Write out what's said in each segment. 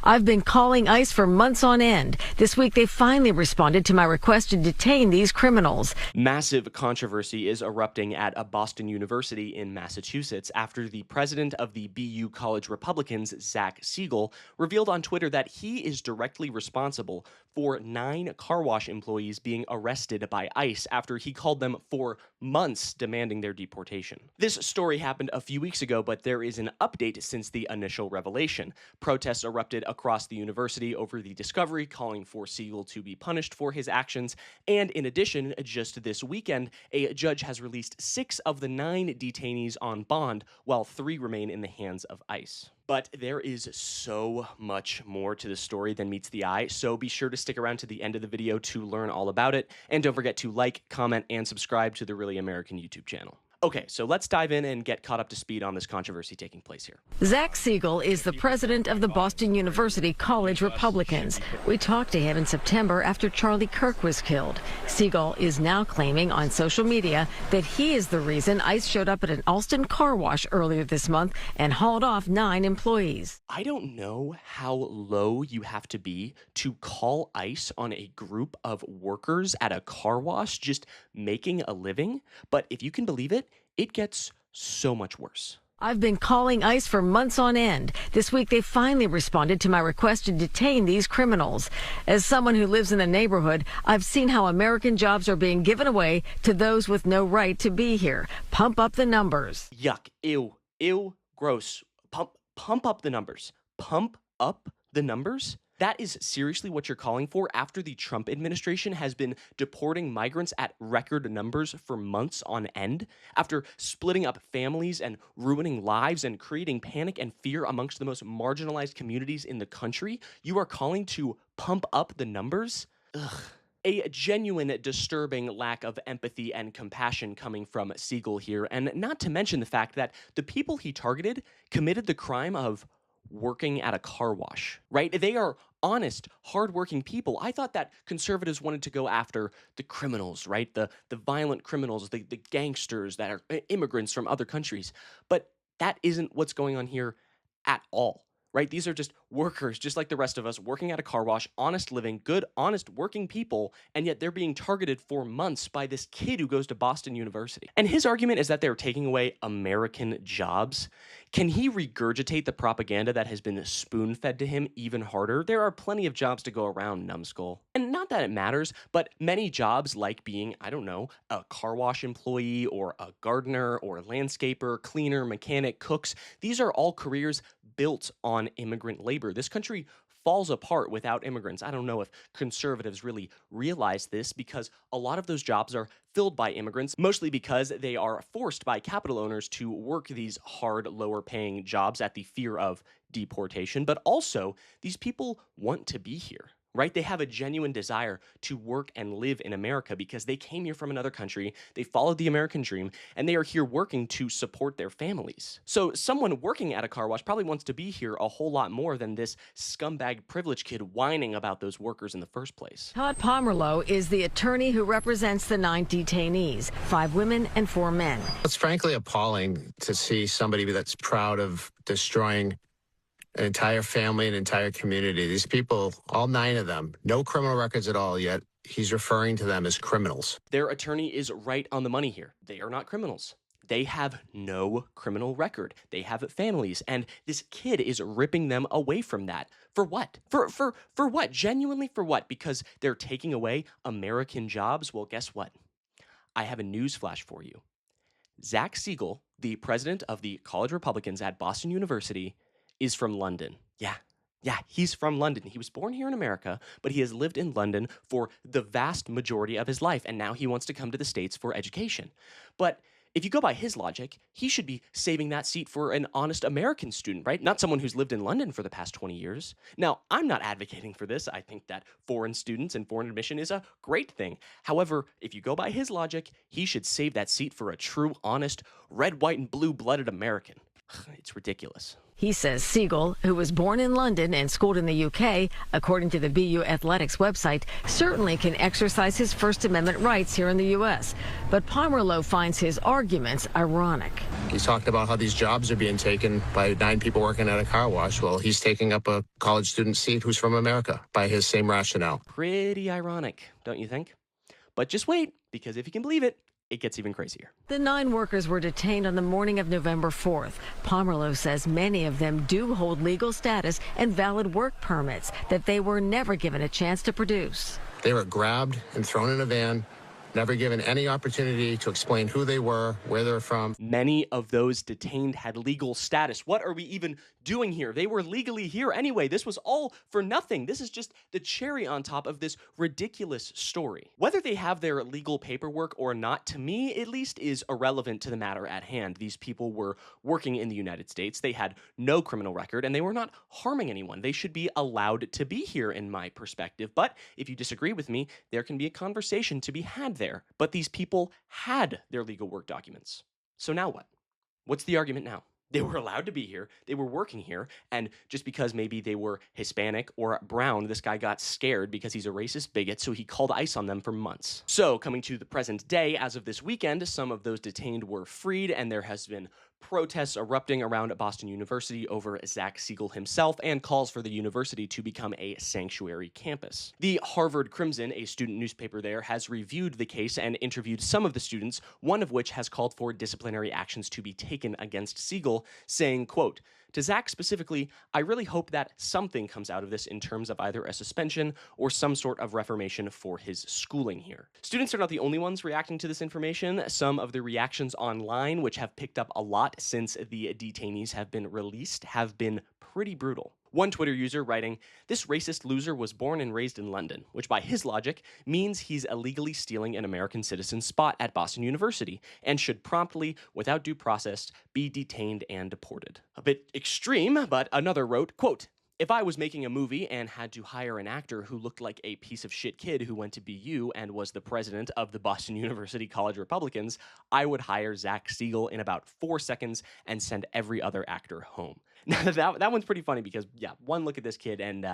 I've been calling ICE for months on end. This week, they finally responded to my request to detain these criminals. Massive controversy is erupting at a Boston University in Massachusetts after the president of the BU College Republicans, Zach Siegel, revealed on Twitter that he is directly responsible for 9 car wash employees being arrested by ICE after he called them for months demanding their deportation. This story happened a few weeks ago, but there is an update since the initial revelation. Protests erupted across the university over the discovery, calling for Siegel to be punished for his actions. And in addition, just this weekend, a judge has released 6 of the 9 detainees on bond, while 3 remain in the hands of ICE. But there is so much more to the story than meets the eye, so be sure to stick around to the end of the video to learn all about it, and don't forget to like, comment, and subscribe to the Really American YouTube channel. Okay, so let's dive in and get caught up to speed on this controversy taking place here. Zach Siegel is the president of the Boston University College Republicans. We talked to him in September after Charlie Kirk was killed. Siegel is now claiming on social media that he is the reason ICE showed up at an Alston car wash earlier this month and hauled off 9 employees. I don't know how low you have to be to call ICE on a group of workers at a car wash just making a living, but if you can believe it, it gets so much worse. I've been calling ICE for months on end. This week, they finally responded to my request to detain these criminals. As someone who lives in the neighborhood, I've seen how American jobs are being given away to those with no right to be here. Pump up the numbers. Yuck, ew, gross. Pump up the numbers. Pump up the numbers? That is seriously what you're calling for after the Trump administration has been deporting migrants at record numbers for months on end, after splitting up families and ruining lives and creating panic and fear amongst the most marginalized communities in the country. You are calling to pump up the numbers? Ugh. A genuine disturbing lack of empathy and compassion coming from Siegel here, and not to mention the fact that the people he targeted committed the crime of working at a car wash, right? They are honest, hardworking people. I thought that conservatives wanted to go after the criminals, right? The violent criminals, the gangsters that are immigrants from other countries. But that isn't what's going on here at all, right? These are just workers, just like the rest of us, working at a car wash, honest living, good, honest, working people, and yet they're being targeted for months by this kid who goes to Boston University. And his argument is that they're taking away American jobs. Can he regurgitate the propaganda that has been spoon-fed to him even harder? There are plenty of jobs to go around, numbskull. And not that it matters, but many jobs like being, I don't know, a car wash employee or a gardener or a landscaper, cleaner, mechanic, cooks, these are all careers built on immigrant labor. This country falls apart without immigrants. I don't know if conservatives really realize this because a lot of those jobs are filled by immigrants, mostly because they are forced by capital owners to work these hard, lower-paying jobs at the fear of deportation, but also these people want to be here. Right? They have a genuine desire to work and live in America because they came here from another country, they followed the American dream, and they are here working to support their families. So someone working at a car wash probably wants to be here a whole lot more than this scumbag privileged kid whining about those workers in the first place. Todd Pomerleau is the attorney who represents the 9 detainees, 5 women and 4 men. It's frankly appalling to see somebody that's proud of destroying an entire family, an entire community. These people, all 9 of them, no criminal records at all, yet he's referring to them as criminals. Their attorney is right on the money here. They are not criminals. They have no criminal record. They have families, and this kid is ripping them away from that. For what? For what? Genuinely for what? Because they're taking away American jobs? Well, guess what? I have a news flash for you. Zach Siegel, the president of the College Republicans at Boston University, is from London. Yeah, he's from London. He was born here in America, but he has lived in London for the vast majority of his life, and now he wants to come to the States for education. But if you go by his logic, he should be saving that seat for an honest American student, right? Not someone who's lived in London for the past 20 years. Now, I'm not advocating for this. I think that foreign students and foreign admission is a great thing. However, if you go by his logic, he should save that seat for a true, honest, red, white, and blue-blooded American. It's ridiculous. He says Siegel, who was born in London and schooled in the UK, according to the BU Athletics website, certainly can exercise his First Amendment rights here in the U.S. But Pomerleau finds his arguments ironic. He's talked about how these jobs are being taken by 9 people working at a car wash. Well, he's taking up a college student seat who's from America by his same rationale. Pretty ironic, don't you think? But just wait, because if you can believe it, it gets even crazier. The 9 workers were detained on the morning of November 4th. Pomerleau says many of them do hold legal status and valid work permits that they were never given a chance to produce. They were grabbed and thrown in a van, never given any opportunity to explain who they were, where they're from. Many of those detained had legal status. What are we even doing here? They were legally here anyway. This was all for nothing. This is just the cherry on top of this ridiculous story. Whether they have their legal paperwork or not, to me at least, is irrelevant to the matter at hand. These people were working in the United States. They had no criminal record, and they were not harming anyone. They should be allowed to be here, in my perspective. But if you disagree with me, there can be a conversation to be had there. But these people had their legal work documents. So now what? What's the argument now? They were allowed to be here, they were working here, and just because maybe they were Hispanic or brown, this guy got scared because he's a racist bigot, so he called ICE on them for months. So, coming to the present day, as of this weekend, some of those detained were freed, and there has been protests erupting around Boston University over Zach Siegel himself and calls for the university to become a sanctuary campus. The Harvard Crimson, a student newspaper there, has reviewed the case and interviewed some of the students, one of which has called for disciplinary actions to be taken against Siegel, saying, quote, "To Zach specifically, I really hope that something comes out of this in terms of either a suspension or some sort of reformation for his schooling here." Students are not the only ones reacting to this information. Some of the reactions online, which have picked up a lot since the detainees have been released, have been pretty brutal. One Twitter user writing, "This racist loser was born and raised in London," which by his logic means he's illegally stealing an American citizen's spot at Boston University and should promptly, without due process, be detained and deported. A bit extreme, but another wrote, quote, "If I was making a movie and had to hire an actor who looked like a piece of shit kid who went to BU and was the president of the Boston University College Republicans, I would hire Zach Siegel in about 4 seconds and send every other actor home." Now, that one's pretty funny because, yeah, one look at this kid and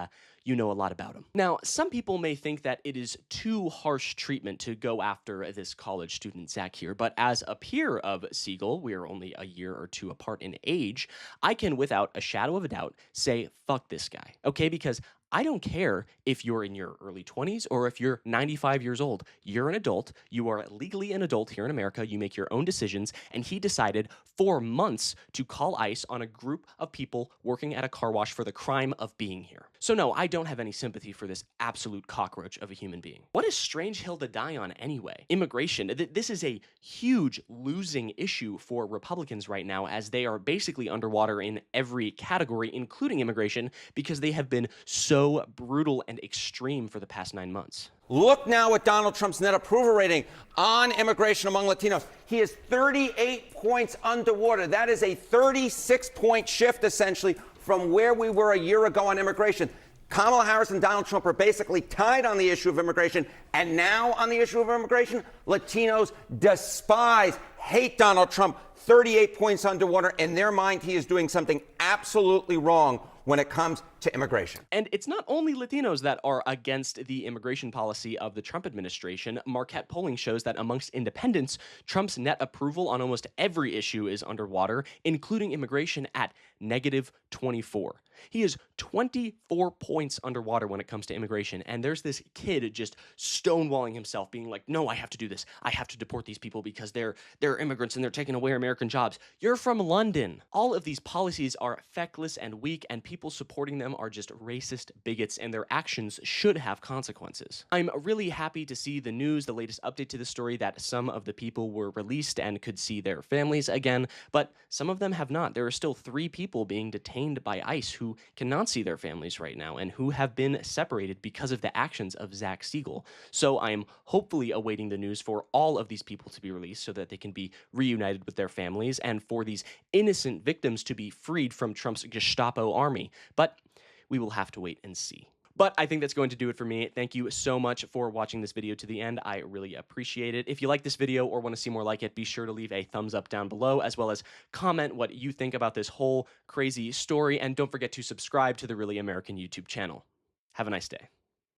you know a lot about him. Now, some people may think that it is too harsh treatment to go after this college student, Zach, here, but as a peer of Siegel, we are only a year or two apart in age, I can, without a shadow of a doubt, say, fuck this guy, okay? Because I don't care if you're in your early 20s or if you're 95 years old. You're an adult. You are legally an adult here in America. You make your own decisions. And he decided for months to call ICE on a group of people working at a car wash for the crime of being here. So no, I don't have any sympathy for this absolute cockroach of a human being. What is Strange Hill to die on anyway? Immigration. This is a huge losing issue for Republicans right now, as they are basically underwater in every category, including immigration, because they have been so brutal and extreme for the past 9 months. Look now at Donald Trump's net approval rating on immigration among Latinos. He is 38 points underwater. That is a 36-point shift, essentially, from where we were a year ago on immigration. Kamala Harris and Donald Trump are basically tied on the issue of immigration. And now on the issue of immigration, Latinos despise, hate Donald Trump. 38 points underwater. In their mind, he is doing something absolutely wrong when it comes to immigration. And it's not only Latinos that are against the immigration policy of the Trump administration. Marquette polling shows that amongst independents, Trump's net approval on almost every issue is underwater, including immigration at -24. He is 24 points underwater when it comes to immigration. And there's this kid just stonewalling himself, being like, no, I have to do this. I have to deport these people because they're immigrants and they're taking away American jobs. You're from London. All of these policies are feckless and weak, and people supporting them are just racist bigots, and their actions should have consequences. I'm really happy to see the news, the latest update to the story, that some of the people were released and could see their families again, but some of them have not. There are still 3 people being detained by ICE who cannot see their families right now and who have been separated because of the actions of Zach Siegel. So I'm hopefully awaiting the news for all of these people to be released so that they can be reunited with their families and for these innocent victims to be freed from Trump's Gestapo army. But we will have to wait and see. But I think that's going to do it for me. Thank you so much for watching this video to the end. I really appreciate it. If you like this video or want to see more like it, be sure to leave a thumbs up down below, as well as comment what you think about this whole crazy story. And don't forget to subscribe to the Really American YouTube channel. Have a nice day.